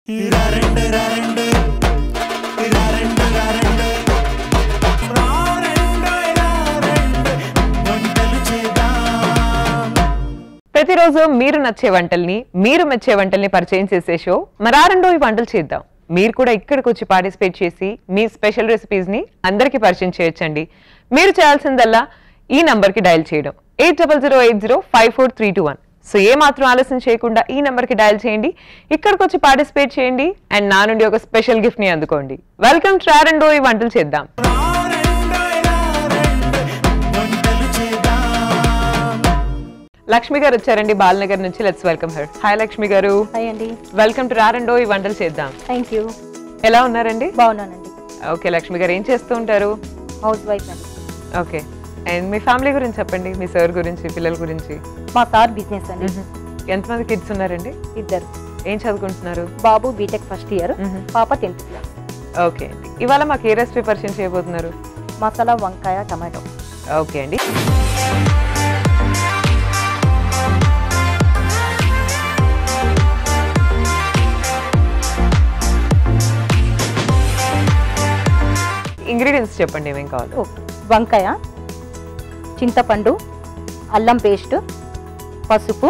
ప్రతిరోజు మీరు నచ్చే వంటల్ని మీరు మెచ్చే వంటల్ని పరిచయం చేసే షో మరారెండో ఈ వంటలు చేద్దాం. మీరు కూడా ఇక్కడికి వచ్చి పార్టిసిపేట్ చేసి మీ స్పెషల్ రెసిపీస్ ని అందరికీ పరిచయం చేయొచ్చండి. మీరు చేయాల్సిందల్లా ఈ నంబర్ కి డయల్ చేయడం 8008054321. సో ఏ మాత్రం ఆలస్యం చేయకుండా ఈ నంబర్ కి డయల్ చేయండి, ఇక్కడికి వచ్చి పార్టిసిపేట్ చేయండి అండ్ నా నుండి ఒక స్పెషల్ గిఫ్ట్ ని అందుకోండి. వెల్కమ్ టు మరారెండో ఈ వంటలు చేద్దాం. లక్ష్మి గారు వచ్చారండి బాలనగర్ నుంచి. Let's welcome her. Hi Lakshmi గారు. హాయ్ అండి. వెల్కమ్ టు మరారెండో ఈ వంటలు చేద్దాం. Thank you. ఎలా ఉన్నారండి? బాగున్నానండి. ఓకే లక్ష్మి గారు ఏం చేస్తూ ఉంటారు? హౌస్ వైఫ్ అండి. ఓకే అండ్ మీ ఫ్యామిలీ గురించి చెప్పండి, మీ సార్ గురించి, పిల్లల గురించి. మా సార్ బిజినెస్ అండి. ఎంతమంది కిడ్స్ ఉన్నారండి? ఇద్దరు. ఏం చదువుకుంటున్నారు? బాబు బీటెక్ ఫస్ట్ ఇయర్, పాప 10th క్లాస్. ఓకే అండి. ఇవాళ మాకు ఏ రెసిపీ పరిచయం చేయబోతున్నారు? మసాలా వంకాయ టమాటో. ఓకే అండి. ఇంగ్రీడియంట్స్ చెప్పండి, ఏమేం కావాలి? వంకాయ, చింతపండు, అల్లం పేస్ట్, పసుపు,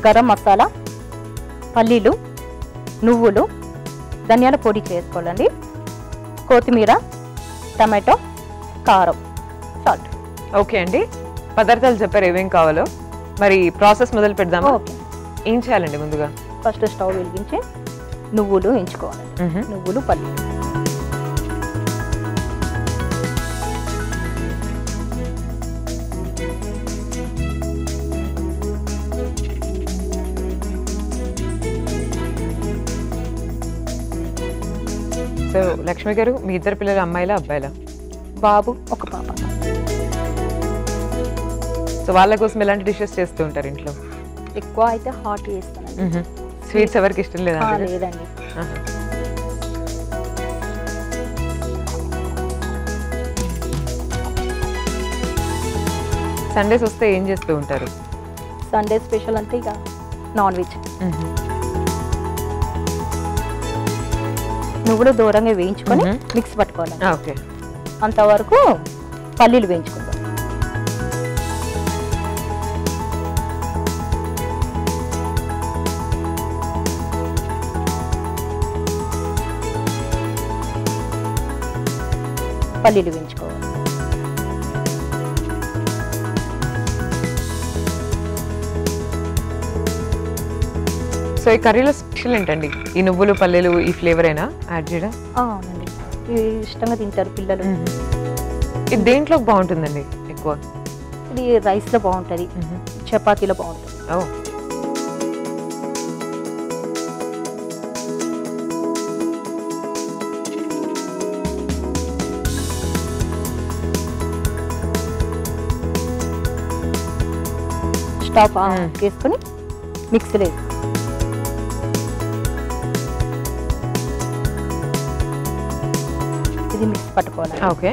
గరం మసాలా, పల్లీలు, నువ్వులు, ధనియాల పొడి చేసుకోవాలండి, కొత్తిమీర, టమాటో, కారం, సాల్ట్. ఓకే అండి, పదార్థాలు చెప్పారు ఏమేం కావాలో. మరి ప్రాసెస్ మొదలు పెడదామా? ఓకే. ఏం చేయాలండి ముందుగా? ఫస్ట్ స్టవ్ వెలిగించి నువ్వులు ఎంచుకోవాలండి. నువ్వులు, పల్లీలు. సో లక్ష్మి గారు, మీ ఇద్దరు పిల్లలు అమ్మాయిలా అబ్బాయిలా? బాబు, ఒక పాప. సో వాళ్ళ కోసం ఎలాంటి డిషెస్ చేస్తూ ఉంటారు ఇంట్లో? ఎక్కువ అయితే హాట్ చేస్తానండి. స్వీట్స్ ఎవరికి ఇష్టం లేదా? లేదండి. సండేస్ వస్తే ఏం చేస్తూ ఉంటారు? సండే స్పెషల్ అంటే ఇక నాన్ వెజ్. నువ్వులు దూరంగా వేయించుకొని మిక్స్ పట్టుకోవాలి. ఓకే. అంతవరకు పల్లీలు వేయించుకుంటాం. పల్లీలు వేయించుకోవాలి. సో ఈ కర్రీలో స్పెషల్ ఏంటండి? ఈ నువ్వులు, పల్లీలు, ఈ ఫ్లేవర్ అయినా యాడ్ చేయడం? అవునండి, ఇష్టంగా తింటారు పిల్లలు. ఇది దేంట్లో బాగుంటుందండి ఎక్కువ? ఇది రైస్లో బాగుంటుంది, చపాతీలో బాగుంటుంది. ఓ, స్టవ్ వేసుకొని మిక్సీలో వేసి ఇది మిక్స్ పట్టుకోవాలి. ఓకే.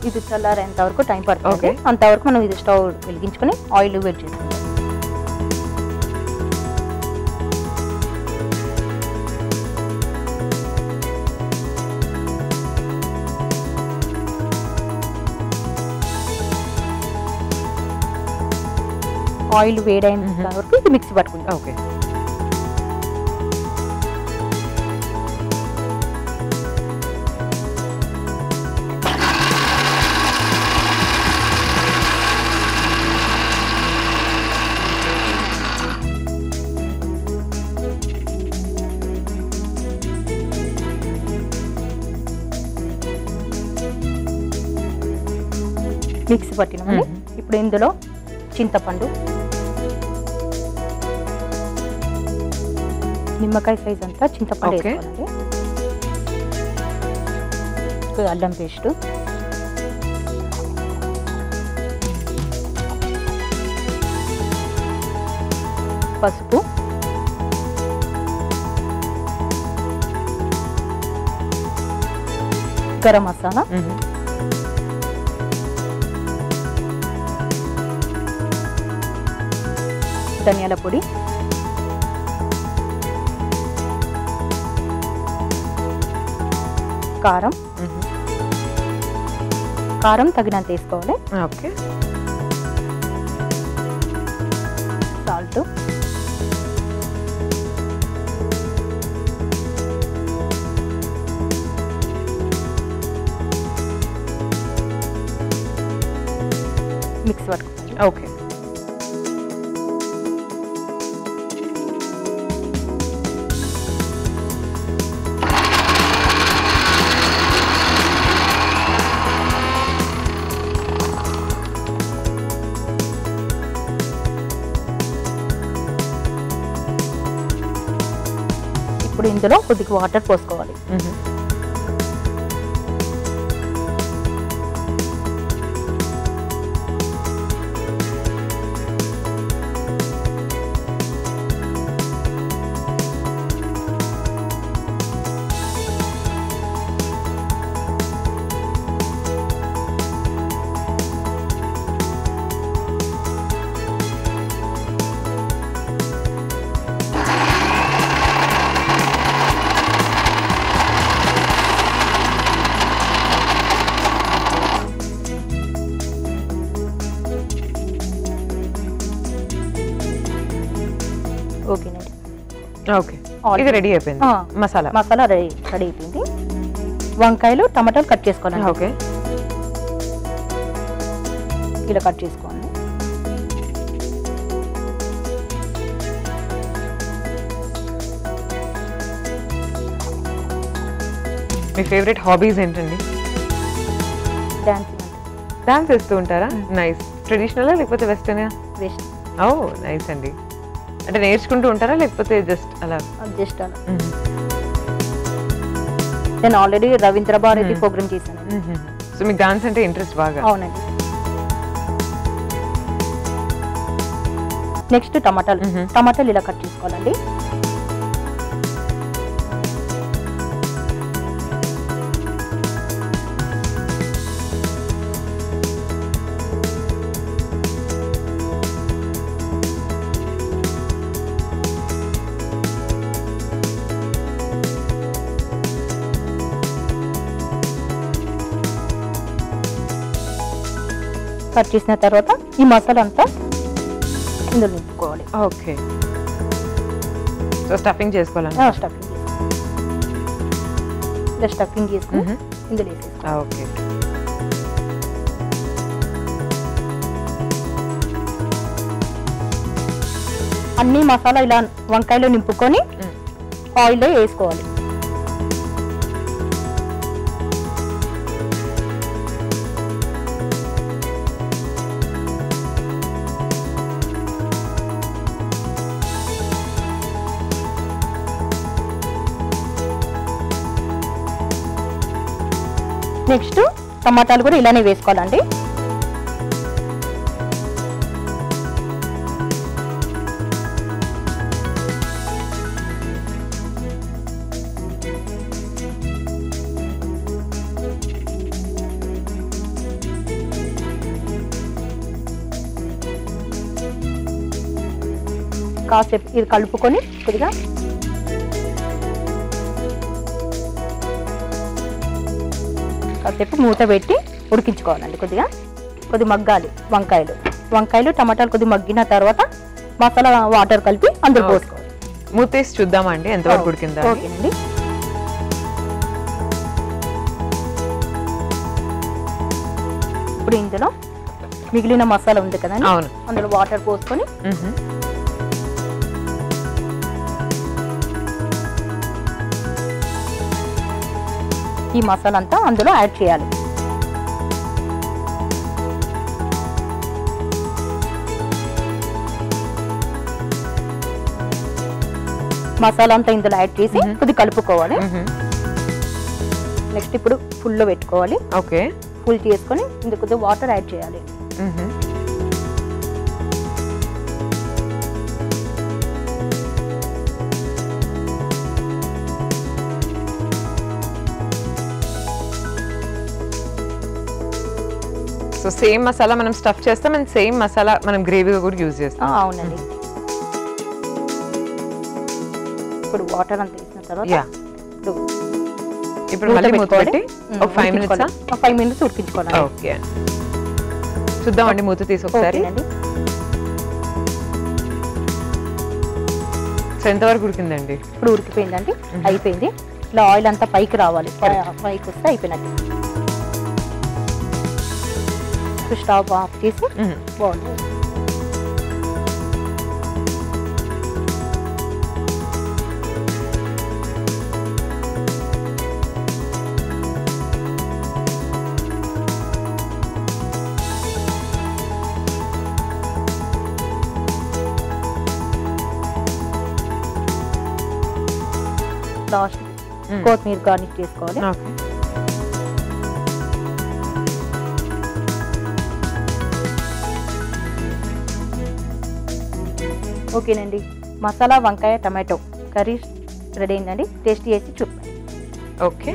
ఇది చల్లారేంత వరకు టైం పడుతుంది. అంతవరకు మనం ఇది స్టవ్ వెలిగించుకొని ఆయిల్ వేడి చేసుకుంటాం. ఆయిల్ వేడైనంత వరకు ఇది మిక్సీ పట్టుకుంటాం. ఓకే. మిక్సీ పట్టినామని ఇప్పుడు ఇందులో చింతపండు, నిమ్మకాయ సైజ్ అంతా చింతపండు వేసుకోవాలండి, అల్లం పేస్ట్, పసుపు, గరం మసాలా, ధనియాల పొడి, కారం కారం తగినంత వేసుకోవాలి. ఓకే. సాల్ట్ మిక్స్ పట్టుకోవాలి. ఓకే. ఇప్పుడు ఇందులో కొద్దిగా వాటర్ పోసుకోవాలి. ఓకేనండి. ఓకే. ఇది రెడీ అయిపోయింది. మసాలా రెడీ అయిపోయింది. వంకాయలు టమాటాలు కట్ చేసుకోవాలి. ఓకే. ఇలా కట్ చేసుకోవాలి. మీ ఫేవరెట్ హాబీస్ ఏంటండి? డాన్స్ చేస్తూ ఉంటారా? నైస్. ట్రెడిషనల్ లేకపోతే వెస్టర్న్? వెస్ట్. ఓ నైస్ అండి. అంటే నేర్చుకుంటూ ఉంటారా లేకపోతే జస్ట్ అలా? జస్ట్ అలా. నేను ఆల్రెడీ రవీంద్ర భారతి ప్రోగ్రామ్ చేశాను. సో మీకు డాన్స్ అంటే ఇంట్రెస్ట్ బాగా? అవునండి. నెక్స్ట్ టమాటాలు ఇలా కట్ చేసుకోవాలండి. కట్ చేసిన తర్వాత ఈ మసాలా అంతా ఇందులో నింపుకోవాలి. ఓకే. సో స్టఫింగ్ చేసుకోవాలండి? స్టఫింగ్ చేసుకుని ఇందులో వేసేసుకోవాలి. ఓకే. అన్ని మసాలా ఇలా వంకాయలో నింపుకొని ఆయిల్లో వేసుకోవాలి. నెక్స్ట్ టమాటాలు కూడా ఇలానే వేసుకోవాలండి. కాసేపు ఇది కలుపుకొని కొద్దిగా కాసేపు మూత పెట్టి ఉడికించుకోవాలండి. కొద్దిగా మగ్గాలి వంకాయలు టమాటాలు కొద్దిగా మగ్గిన తర్వాత మసాలా వాటర్ కలిపి అందులో పోసుకోవాలి. మూతేసి చూద్దామా అండి ఎంతవరకు ఉడికిందా? ఓకేనండి. ఇప్పుడు ఇందులో మిగిలిన మసాలా ఉంది కదండి, అందులో వాటర్ పోసుకొని ఈ మసాలా అంతా అందులో యాడ్ చేయాలి. మసాలా అంతా ఇందులో యాడ్ చేసి కొద్దిగా కలుపుకోవాలి. నెక్స్ట్ ఇప్పుడు ఫుల్లో పెట్టుకోవాలి. ఓకే. ఫుల్ చేసుకొని ఇందులో కొద్దిగా వాటర్ యాడ్ చేయాలి. సో సేమ్ మసాలా మనం స్టఫ్ చేస్తాం అండ్ సేమ్ మసాలా మనం గ్రేవీగా కూడా యూజ్ చేస్తాం. అవునండి. ఇప్పుడు వాటర్ అంతా వేసిన తర్వాత ఇప్పుడు మళ్ళీ మూత పెట్టి ఒక 5 minutes 5 minutes ఉడికించుకోవాలి. ఓకే, చూద్దామండి మూత తీసి ఒకసారి. సో ఎంతవరకు ఉడికిందండి? ఇప్పుడు ఉడికిపోయిందండి, అయిపోయింది. ఇలా ఆయిల్ అంతా పైకి రావాలి, పైకి వస్తే అయిపోయినట్టు. స్టవ్ ఆఫ్ చేసి బాగుంటుంది. లాస్ట్ కొత్తిమీర గార్నిష్ చేసుకోవాలి. ఓకేనండి, మసాలా వంకాయ టమాటో కర్రీ రెడీ అయిందండి. టేస్ట్ చేసి చూడండి. ఓకే,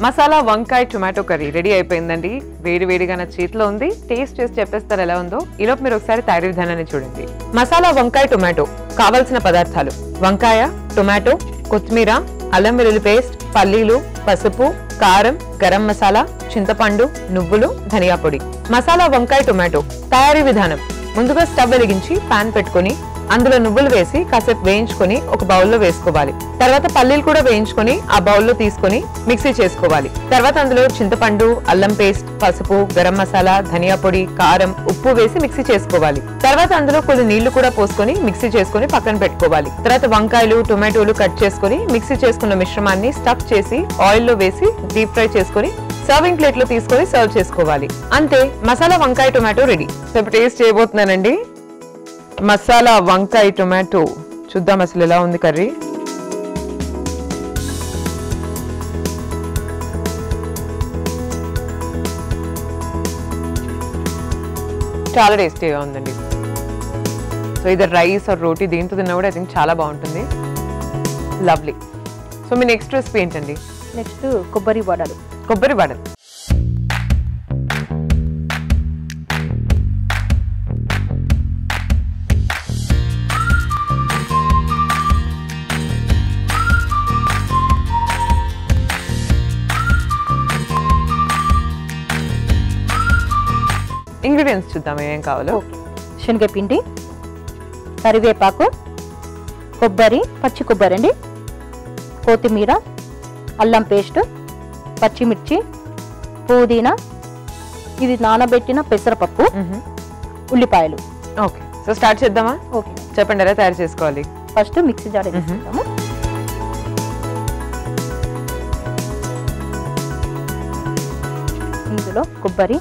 మసాలా వంకాయ టొమాటో కర్రీ రెడీ అయిపోయిందండి. వేడి వేడిగా నా చేతిలో ఉంది. టేస్ట్ చేసి చెప్పేస్తారు ఎలా ఉందో. ఈలోపు మీరు ఒకసారి తయారీ విధానాన్ని చూడండి. మసాలా వంకాయ టొమాటో కావలసిన పదార్థాలు: వంకాయ, టొమాటో, కొత్తిమీర, అల్లం వెల్లుల్లి పేస్ట్, పల్లీలు, పసుపు, కారం, గరం మసాలా, చింతపండు, నువ్వులు, ధనియా పొడి. మసాలా వంకాయ టొమాటో తయారీ విధానం: ముందుగా స్టవ్ వెలిగించి పాన్ పెట్టుకొని అందులో నువ్వులు వేసి కాసేపు వేయించుకొని ఒక బౌల్లో వేసుకోవాలి. తర్వాత పల్లీలు కూడా వేయించుకొని ఆ బౌల్లో తీసుకొని మిక్సీ చేసుకోవాలి. తర్వాత అందులో చింతపండు, అల్లం పేస్ట్, పసుపు, గరం మసాలా, ధనియా పొడి, కారం, ఉప్పు వేసి మిక్సీ చేసుకోవాలి. తర్వాత అందులో కొన్ని నీళ్లు కూడా పోసుకొని మిక్సీ చేసుకొని పక్కన పెట్టుకోవాలి. తర్వాత వంకాయలు, టొమాటోలు కట్ చేసుకొని మిక్సీ చేసుకున్న మిశ్రమాన్ని స్టఫ్ చేసి ఆయిల్లో వేసి డీప్ ఫ్రై చేసుకొని సర్వింగ్ ప్లేట్ లో తీసుకొని సర్వ్ చేసుకోవాలి. అంతే, మసాలా వంకాయ టొమాటో రెడీ. ఇప్పుడు టేస్ట్ చేయబోతున్నానండి. మసాలా వంకాయ టొమాటో చూద్దాం అసలు ఎలా ఉంది కర్రీ. చాలా టేస్టీగా ఉందండి. సో ఇది రైస్ ఆర్ రోటీ దీంతో తిన్నా కూడా ఐ థింక్ చాలా బాగుంటుంది. లవ్లీ. సో మీ నెక్స్ట్ రెసిపీ ఏంటండి? నెక్స్ట్ కొబ్బరి వడలు. కొబ్బరి వడలు. ఇంగ్రీడియంట్స్ చూద్దాం ఏమేం కావాలో. శనగపిండి, కరివేపాకు, కొబ్బరి, పచ్చి కొబ్బరి అండి, కొత్తిమీర, అల్లం పేస్ట్, పచ్చిమిర్చి, పుదీనా, ఇది నానబెట్టిన పెసరపప్పు, ఉల్లిపాయలు. ఓకే, సో స్టార్ట్ చేద్దామా? ఓకే, చెప్పండి ఎలా తయారు చేసుకోవాలి. ఫస్ట్ మిక్సీ జార్ తీసుకుంటాము. ఇందులో కొబ్బరి,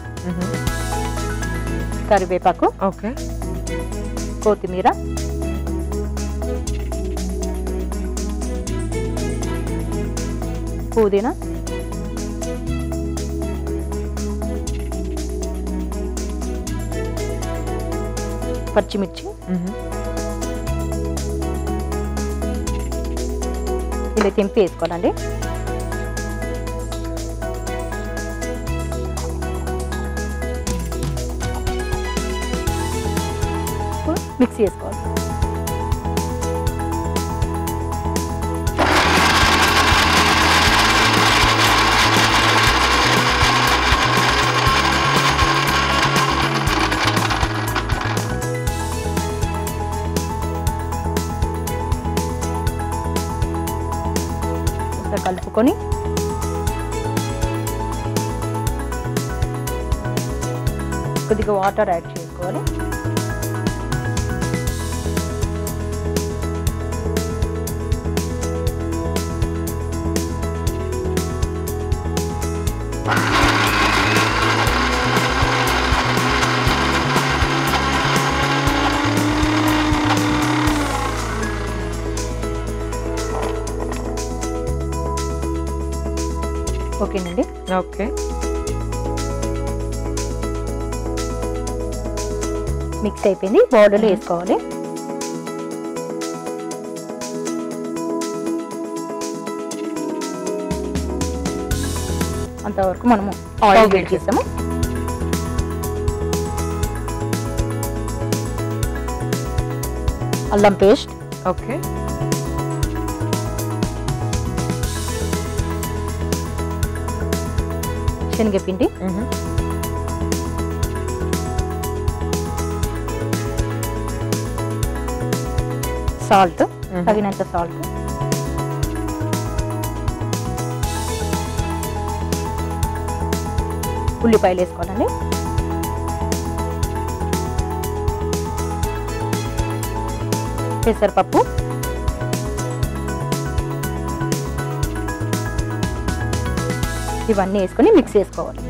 కరివేపాకు, ఓకే, కొత్తిమీర, పుదీనా, పచ్చిమిర్చి, ఇలా తెంపి వేసుకోవాలండి. మిక్సీ వేసుకోవాలి. కలుపుకొని కొద్దిగా వాటర్ యాడ్ చేసుకోవాలి. ఓకేనండి. ఓకే, మిక్స్ అయిపోయింది. బౌల్లో వేసుకోవాలి. అంతవరకు మనము ఆయిల్ వేడి చేస్తాము. అల్లం పేస్ట్, ఓకే, శనగపిండి, సాల్ట్, తగినంత సాల్ట్, ఉల్లిపాయలు వేసుకోవాలండి. పెసరపప్పు, ఇవన్నీ వేసుకొని మిక్స్ చేసుకోవాలి.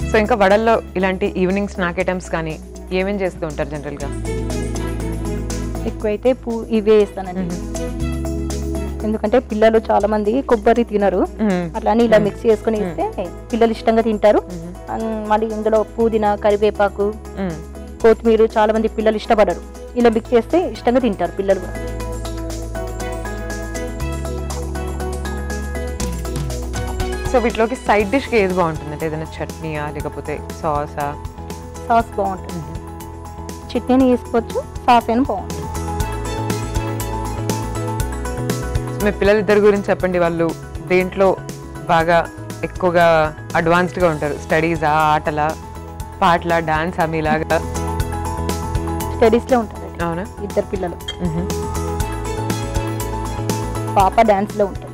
సో ఇంకా వడల్లో ఇలాంటి ఈవినింగ్ స్నాక్ ఐటమ్స్ కానీ ఏమేం చేస్తూ ఉంటారు జనరల్గా? ఎక్కువైతే ఇవే వేస్తానండి. ఎందుకంటే పిల్లలు చాలా మంది కొబ్బరి తినరు, అట్లానే ఇలా మిక్స్ చేసుకుని ఇస్తే పిల్లలు ఇష్టంగా తింటారు. మళ్ళీ ఇందులో పుదీనా, కరివేపాకు, కొత్తిమీర చాలా మంది పిల్లలు ఇష్టపడరు. ఇలా మిక్స్ చేస్తే ఇష్టంగా తింటారు పిల్లలు కూడా. సో వీటిలోకి సైడ్ డిష్కి ఏది బాగుంటుంది? ఏదైనా చట్నీయా లేకపోతే సాసా? సాస్ బాగుంటుంది, చట్నీ వేసుకోవచ్చు, సాస్ అయినా బాగుంటుంది. మీ పిల్లలిద్దరి గురించి చెప్పండి. వాళ్ళు దేంట్లో బాగా ఎక్కువగా అడ్వాన్స్డ్గా ఉంటారు? స్టడీసా, ఆటలా, పాటలా, డాన్సా మీలాగా? స్టడీస్లో ఉంటారు. అవునా? ఇద్దరు పిల్లలు. పాప డాన్స్లో ఉంటుంది.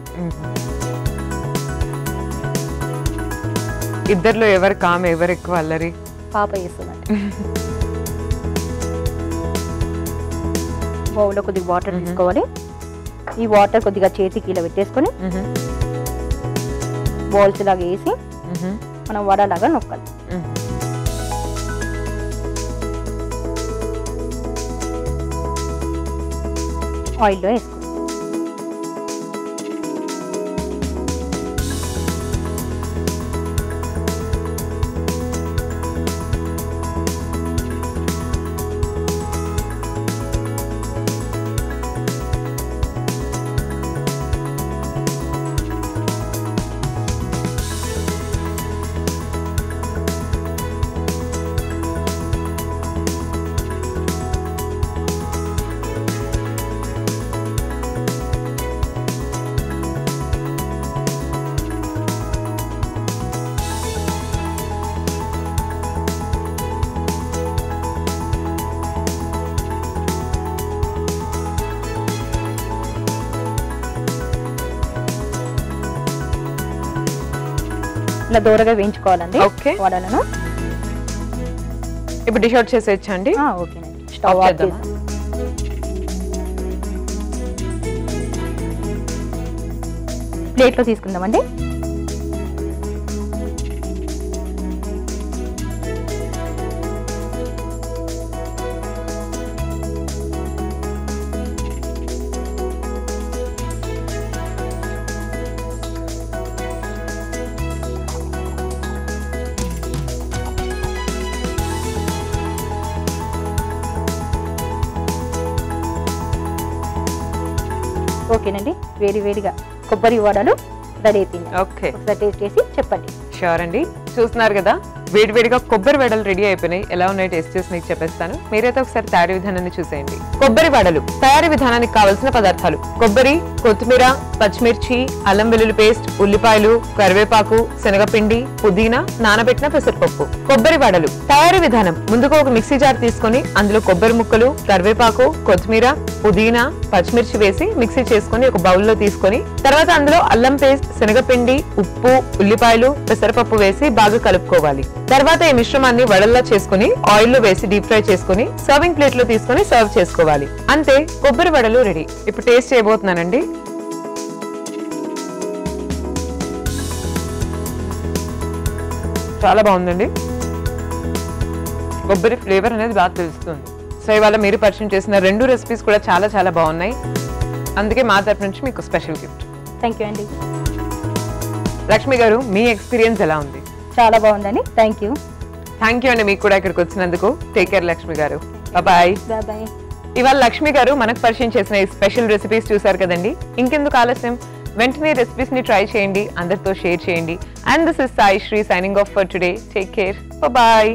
ఇద్దరిలో ఎవరు కామ్, ఎవరు ఎక్కువ అల్లరి? పాప చేస్తుందండి. బౌల్లో కొద్దిగా వాటర్ తీసుకోవాలి. ఈ వాటర్ కొద్దిగా చేతికి ఇలా పెట్టేసుకొని బాల్స్ లాగా వేసి మనం వడలాగా నొక్కాలి. ఆయిల్లో వేసుకోవాలి. ఇలా దూరగా వేయించుకోవాలండి వడలను. ఇప్పుడు డిష్ అవుట్ చేసేయచ్చా అండి? ఓకేనండి. స్టవ్ ఆఫ్ చేద్దాం. ప్లేట్లో తీసుకుందామండి. ఓకేనండి, వేడి వేడిగా కొబ్బరి వడలు రెడీ అయిపోయింది. ఓకే, ఒకసారి టేస్ట్ చేసి చెప్పండి. షూర్ అండి. చూస్తున్నారు కదా, వేడివేడిగా కొబ్బరి వడలు రెడీ అయిపోయినాయి. ఎలా ఉన్నాయో టేస్ట్ చేసి మీకు చెప్పేస్తాను. మీరైతే ఒకసారి తయారీ విధానాన్ని చూసేయండి. కొబ్బరి వడలు తయారీ విధానానికి కావాల్సిన పదార్థాలు: కొబ్బరి, కొత్తిమీర, పచ్చిమిర్చి, అల్లం వెల్లుల్లి పేస్ట్, ఉల్లిపాయలు, కరివేపాకు, శనగపిండి, పుదీనా, నానబెట్టిన పెసరపప్పు. కొబ్బరి వడలు తయారీ విధానం: ముందుగా ఒక మిక్సీ జార్ తీసుకొని అందులో కొబ్బరి ముక్కలు, కరివేపాకు, కొత్తిమీర, పుదీనా, పచ్చిమిర్చి వేసి మిక్సీ చేసుకొని ఒక బౌల్లో తీసుకొని తర్వాత అందులో అల్లం పేస్ట్, శనగపిండి, ఉప్పు, ఉల్లిపాయలు, పెసరపప్పు వేసి బాగా కలుపుకోవాలి. తర్వాత ఈ మిశ్రమాన్ని వడల్లా చేసుకుని ఆయిల్లో వేసి డీప్ ఫ్రై చేసుకుని సర్వింగ్ ప్లేట్ లో తీసుకుని సర్వ్ చేసుకోవాలి. అంతే, కొబ్బరి వడలు రెడీ. ఇప్పుడు టేస్ట్ చేయబోతున్నానండి. చాలా బాగుందండి. కొబ్బరి ఫ్లేవర్ అనేది బాగా తెలుస్తుంది. సో ఇవాళ మీరు పరిచయం చేసిన 2 రెసిపీస్ కూడా చాలా చాలా బాగున్నాయి. అందుకే మా తరపు నుంచి మీకు స్పెషల్ గిఫ్ట్. థ్యాంక్ యూ అండి. లక్ష్మి గారు, మీ ఎక్స్పీరియన్స్ ఎలా ఉంది? చాలా బాగుందండి. Thank you. థ్యాంక్ యూ అండి మీకు కూడా ఇక్కడికి వచ్చినందుకు. టేక్ కేర్ లక్ష్మి గారు. బాయ్. బాయ్. ఇవాళ లక్ష్మి గారు మనకు పరిచయం చేసిన ఈ స్పెషల్ రెసిపీస్ చూసారు కదండి. ఇంకెందుకు ఆలస్యం, వెంటనే రెసిపీస్ ని ట్రై చేయండి, అందరితో షేర్ చేయండి. And this is Sai Sri signing off for today. Take care. Bye.